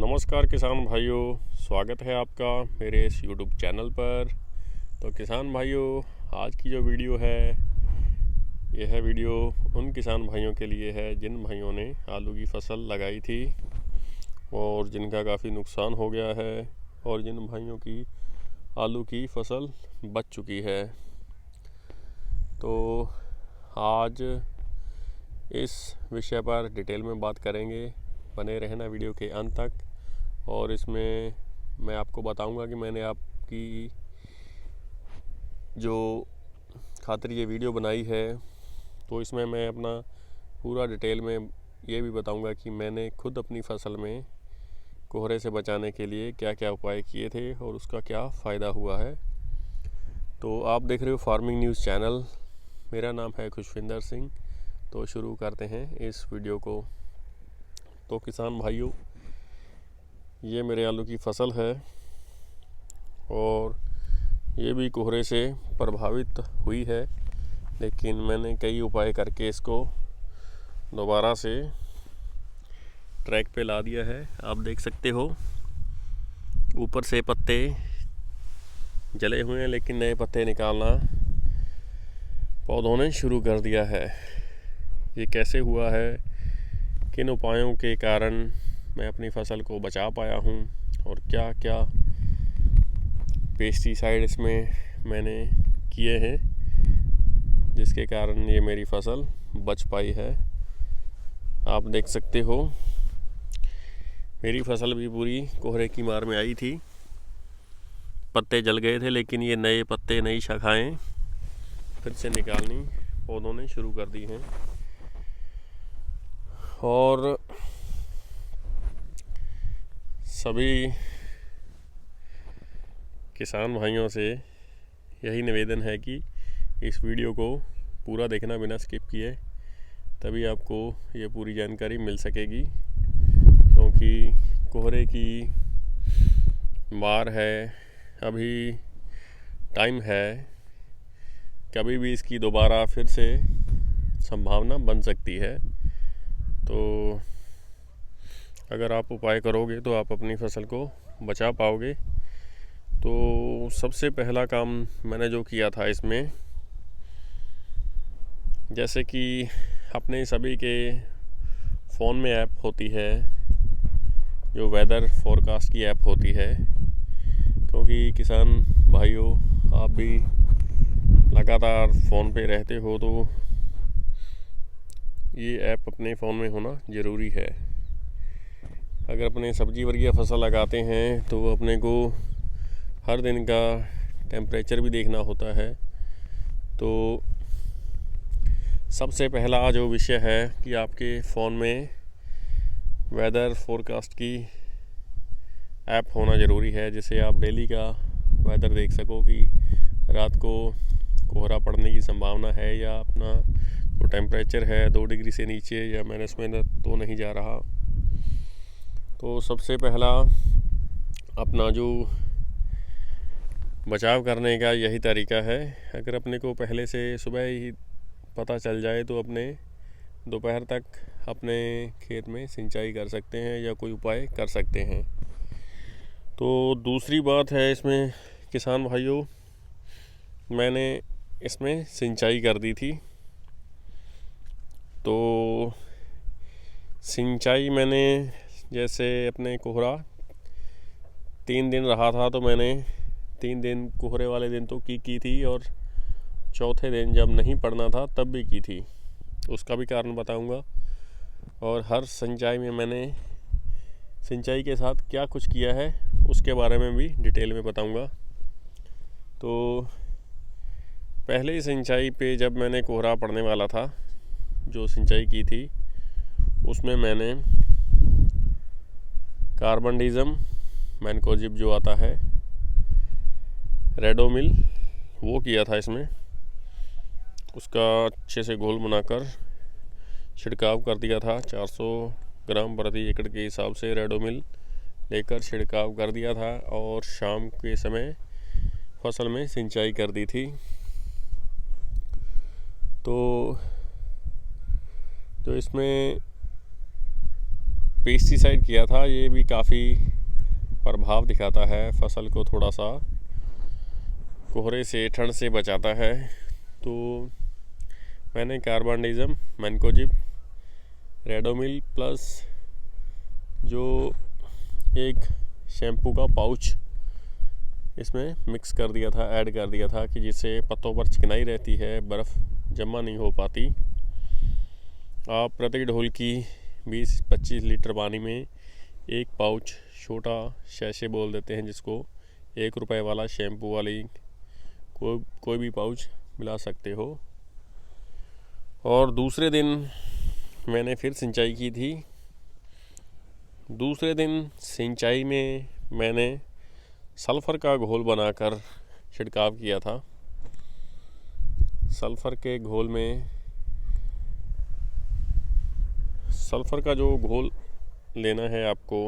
नमस्कार किसान भाइयों, स्वागत है आपका मेरे इस YouTube चैनल पर। तो किसान भाइयों, आज की जो वीडियो है, यह वीडियो उन किसान भाइयों के लिए है जिन भाइयों ने आलू की फसल लगाई थी और जिनका काफ़ी नुकसान हो गया है, और जिन भाइयों की आलू की फसल बच चुकी है। तो आज इस विषय पर डिटेल में बात करेंगे, बने रहना वीडियो के अंत तक। और इसमें मैं आपको बताऊंगा कि मैंने आपकी जो खातिर ये वीडियो बनाई है, तो इसमें मैं अपना पूरा डिटेल में ये भी बताऊंगा कि मैंने खुद अपनी फसल में कोहरे से बचाने के लिए क्या क्या उपाय किए थे और उसका क्या फ़ायदा हुआ है। तो आप देख रहे हो फार्मिंग न्यूज़ चैनल, मेरा नाम है खुशविंदर सिंह। तो शुरू करते हैं इस वीडियो को। तो किसान भाइयों, ये मेरे आलू की फसल है और ये भी कोहरे से प्रभावित हुई है, लेकिन मैंने कई उपाय करके इसको दोबारा से ट्रैक पे ला दिया है। आप देख सकते हो ऊपर से पत्ते जले हुए हैं, लेकिन नए पत्ते निकालना पौधों ने शुरू कर दिया है। ये कैसे हुआ है, किन उपायों के कारण मैं अपनी फसल को बचा पाया हूँ और क्या क्या पेस्टिसाइड इसमें मैंने किए हैं जिसके कारण ये मेरी फसल बच पाई है। आप देख सकते हो मेरी फसल भी पूरी कोहरे की मार में आई थी, पत्ते जल गए थे, लेकिन ये नए पत्ते, नई शाखाएं फिर से निकालनी पौधों ने शुरू कर दी हैं। और सभी किसान भाइयों से यही निवेदन है कि इस वीडियो को पूरा देखना बिना स्किप किए, तभी आपको ये पूरी जानकारी मिल सकेगी। क्योंकि कोहरे की मार है, अभी टाइम है, कभी भी इसकी दोबारा फिर से संभावना बन सकती है। तो अगर आप उपाय करोगे तो आप अपनी फसल को बचा पाओगे। तो सबसे पहला काम मैंने जो किया था इसमें, जैसे कि अपने सभी के फ़ोन में ऐप होती है जो वेदर फोरकास्ट की ऐप होती है, क्योंकि किसान भाइयों आप भी लगातार फ़ोन पे रहते हो, तो ये ऐप अपने फ़ोन में होना ज़रूरी है। अगर अपने सब्जी वर्गीय फसल लगाते हैं तो अपने को हर दिन का टेम्परेचर भी देखना होता है। तो सबसे पहला जो विषय है कि आपके फ़ोन में वेदर फोरकास्ट की ऐप होना ज़रूरी है, जिससे आप डेली का वेदर देख सको कि रात को कोहरा पड़ने की संभावना है या अपना जो टेम्परेचर है 2 डिग्री से नीचे या माइनस में तो नहीं जा रहा। तो सबसे पहला अपना जो बचाव करने का यही तरीका है। अगर अपने को पहले से सुबह ही पता चल जाए तो अपने दोपहर तक अपने खेत में सिंचाई कर सकते हैं या कोई उपाय कर सकते हैं। तो दूसरी बात है इसमें किसान भाइयों, मैंने इसमें सिंचाई कर दी थी। तो सिंचाई मैंने, जैसे अपने कोहरा 3 दिन रहा था, तो मैंने 3 दिन कोहरे वाले दिन तो की थी, और चौथे दिन जब नहीं पड़ना था तब भी की थी। उसका भी कारण बताऊंगा, और हर सिंचाई में मैंने सिंचाई के साथ क्या कुछ किया है उसके बारे में भी डिटेल में बताऊंगा। तो पहले सिंचाई पे जब मैंने कोहरा पड़ने वाला था, जो सिंचाई की थी उसमें मैंने कार्बनडिज़म, मैनकोजिब जो आता है, रेडोमिल, वो किया था इसमें। उसका अच्छे से घोल बनाकर छिड़काव कर दिया था। 400 ग्राम प्रति एकड़ के हिसाब से रेडोमिल लेकर छिड़काव कर दिया था, और शाम के समय फसल में सिंचाई कर दी थी। तो जो इसमें पेस्टिसाइड किया था ये भी काफ़ी प्रभाव दिखाता है, फसल को थोड़ा सा कोहरे से, ठंड से बचाता है। तो मैंने कार्बेंडाजिम, मैनकोजिब, रेडोमिल प्लस जो एक शैम्पू का पाउच इसमें मिक्स कर दिया था, ऐड कर दिया था कि जिससे पत्तों पर चिकनाई रहती है, बर्फ़ जमा नहीं हो पाती। आप प्रति ढोल की 20-25 लीटर पानी में एक पाउच, छोटा शैशे बोल देते हैं जिसको, 1 रुपये वाला शैम्पू वाली कोई भी पाउच मिला सकते हो। और दूसरे दिन मैंने फिर सिंचाई की थी। दूसरे दिन सिंचाई में मैंने सल्फ़र का घोल बनाकर छिड़काव किया था। सल्फ़र के घोल में, सल्फ़र का जो घोल लेना है आपको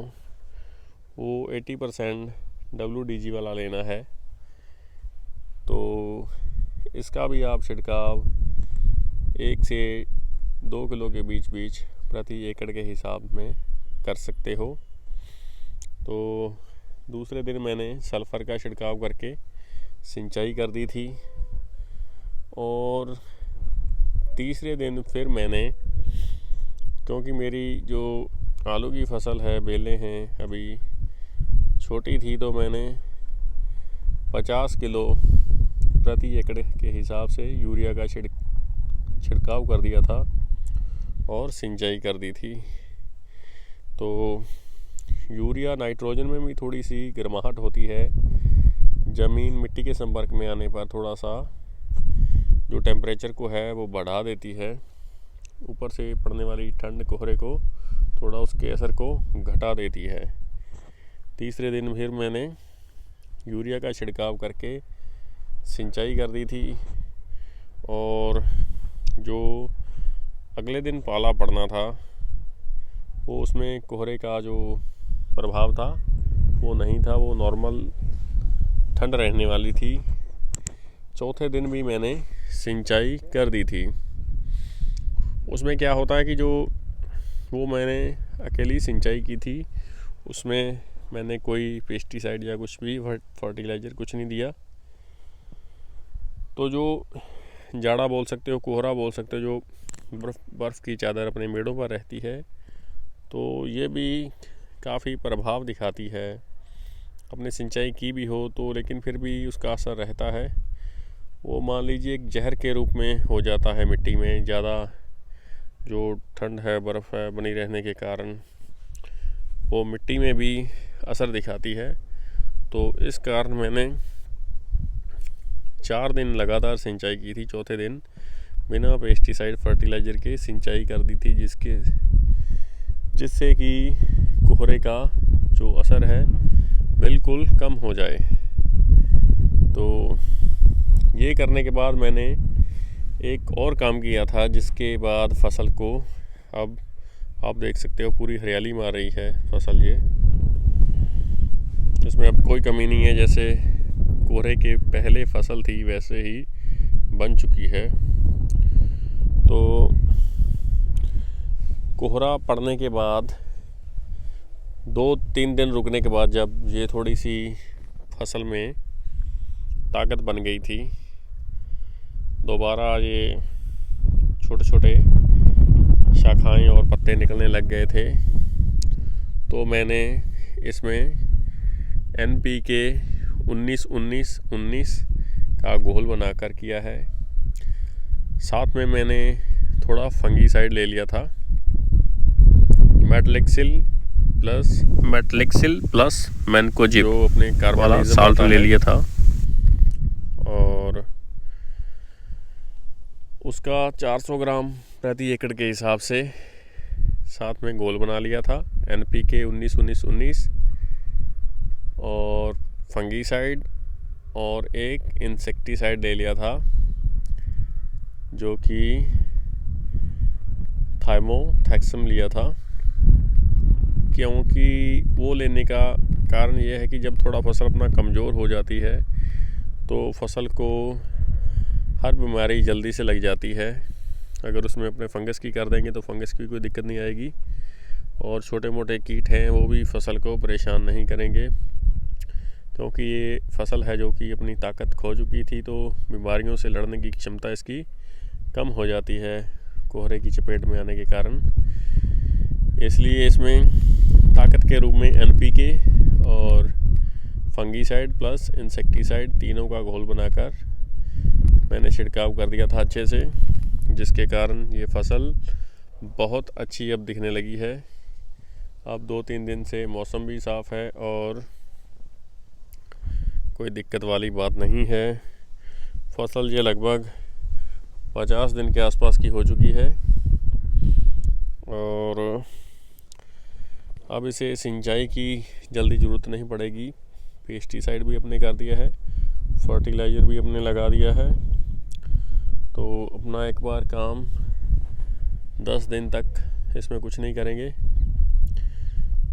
वो 80% WDG वाला लेना है। तो इसका भी आप छिड़काव 1 से 2 किलो के बीच प्रति एकड़ के हिसाब में कर सकते हो। तो दूसरे दिन मैंने सल्फ़र का छिड़काव करके सिंचाई कर दी थी। और तीसरे दिन फिर मैंने, क्योंकि मेरी जो आलू की फसल है, बेलें हैं अभी छोटी थी, तो मैंने 50 किलो प्रति एकड़ के हिसाब से यूरिया का छिड़काव कर दिया था और सिंचाई कर दी थी। तो यूरिया, नाइट्रोजन में भी थोड़ी सी गर्माहट होती है। ज़मीन मिट्टी के संपर्क में आने पर थोड़ा सा जो टेम्परेचर को है वो बढ़ा देती है। ऊपर से पड़ने वाली ठंड कोहरे को थोड़ा उसके असर को घटा देती है। तीसरे दिन फिर मैंने यूरिया का छिड़काव करके सिंचाई कर दी थी। और जो अगले दिन पाला पड़ना था वो, उसमें कोहरे का जो प्रभाव था वो नहीं था, वो नॉर्मल ठंड रहने वाली थी। चौथे दिन भी मैंने सिंचाई कर दी थी। उसमें क्या होता है कि जो वो मैंने अकेली सिंचाई की थी, उसमें मैंने कोई पेस्टिसाइड या कुछ भी फर्टिलाइज़र कुछ नहीं दिया। तो जो जाड़ा बोल सकते हो, कोहरा बोल सकते हो, जो बर्फ़ की चादर अपने मेड़ों पर रहती है, तो ये भी काफ़ी प्रभाव दिखाती है। अपने सिंचाई की भी हो तो लेकिन फिर भी उसका असर रहता है। वो मान लीजिए एक जहर के रूप में हो जाता है मिट्टी में। ज़्यादा जो ठंड है, बर्फ़ है बनी रहने के कारण वो मिट्टी में भी असर दिखाती है। तो इस कारण मैंने 4 दिन लगातार सिंचाई की थी। चौथे दिन बिना पेस्टिसाइड फर्टिलाइज़र के सिंचाई कर दी थी, जिससे कि कोहरे का जो असर है बिल्कुल कम हो जाए। तो ये करने के बाद मैंने एक और काम किया था, जिसके बाद फसल को अब आप देख सकते हो पूरी हरियाली मार रही है फसल। ये इसमें अब कोई कमी नहीं है, जैसे कोहरे के पहले फसल थी वैसे ही बन चुकी है। तो कोहरा पड़ने के बाद 2-3 दिन रुकने के बाद जब ये थोड़ी सी फसल में ताकत बन गई थी, दोबारा ये छोटे छोटे शाखाएं और पत्ते निकलने लग गए थे, तो मैंने इसमें NPK 19-19-19 का घोल बनाकर किया है। साथ में मैंने थोड़ा फंगीसाइड ले लिया था, मेटलिक्सिल प्लस मैनकोजिब, जो अपने कार्बन साल्ट ले लिया था। और उसका 400 ग्राम प्रति एकड़ के हिसाब से साथ में घोल बना लिया था। NPK 19-19-19 और फंगीसाइड और एक इंसेक्टिसाइड ले लिया था, जो कि थाइमोथैक्सम लिया था। क्योंकि वो लेने का कारण ये है कि जब थोड़ा फसल अपना कमज़ोर हो जाती है तो फसल को हर बीमारी जल्दी से लग जाती है। अगर उसमें अपने फंगस की कर देंगे तो फंगस की कोई दिक्कत नहीं आएगी, और छोटे मोटे कीट हैं वो भी फसल को परेशान नहीं करेंगे, क्योंकि ये फसल है जो कि अपनी ताकत खो चुकी थी, तो बीमारियों से लड़ने की क्षमता इसकी कम हो जाती है कोहरे की चपेट में आने के कारण। इसलिए इसमें ताकत के रूप में NPK और फंगीसाइड प्लस इंसेक्टिसाइड तीनों का घोल बनाकर मैंने छिड़काव कर दिया था अच्छे से, जिसके कारण ये फसल बहुत अच्छी अब दिखने लगी है। अब 2-3 दिन से मौसम भी साफ़ है और कोई दिक्कत वाली बात नहीं है। फसल ये लगभग 50 दिन के आसपास की हो चुकी है और अब इसे सिंचाई की जल्दी ज़रूरत नहीं पड़ेगी। पेस्टिसाइड भी अपने कर दिया है, फर्टिलाइज़र भी अपने लगा दिया है, तो अपना एक बार काम 10 दिन तक इसमें कुछ नहीं करेंगे।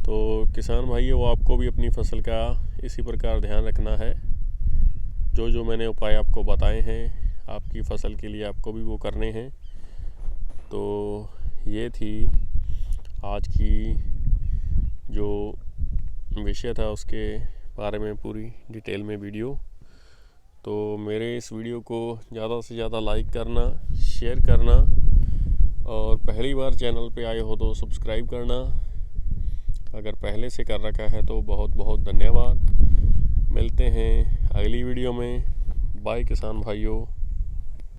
तो किसान भाइयों, आपको भी अपनी फसल का इसी प्रकार ध्यान रखना है। जो मैंने उपाय आपको बताए हैं आपकी फसल के लिए आपको भी वो करने हैं। तो ये थी आज की जो विषय था उसके बारे में पूरी डिटेल में वीडियो। तो मेरे इस वीडियो को ज़्यादा से ज़्यादा लाइक करना, शेयर करना और पहली बार चैनल पे आए हो तो सब्सक्राइब करना। अगर पहले से कर रखा है तो बहुत बहुत धन्यवाद। मिलते हैं अगली वीडियो में। बाय किसान भाइयों।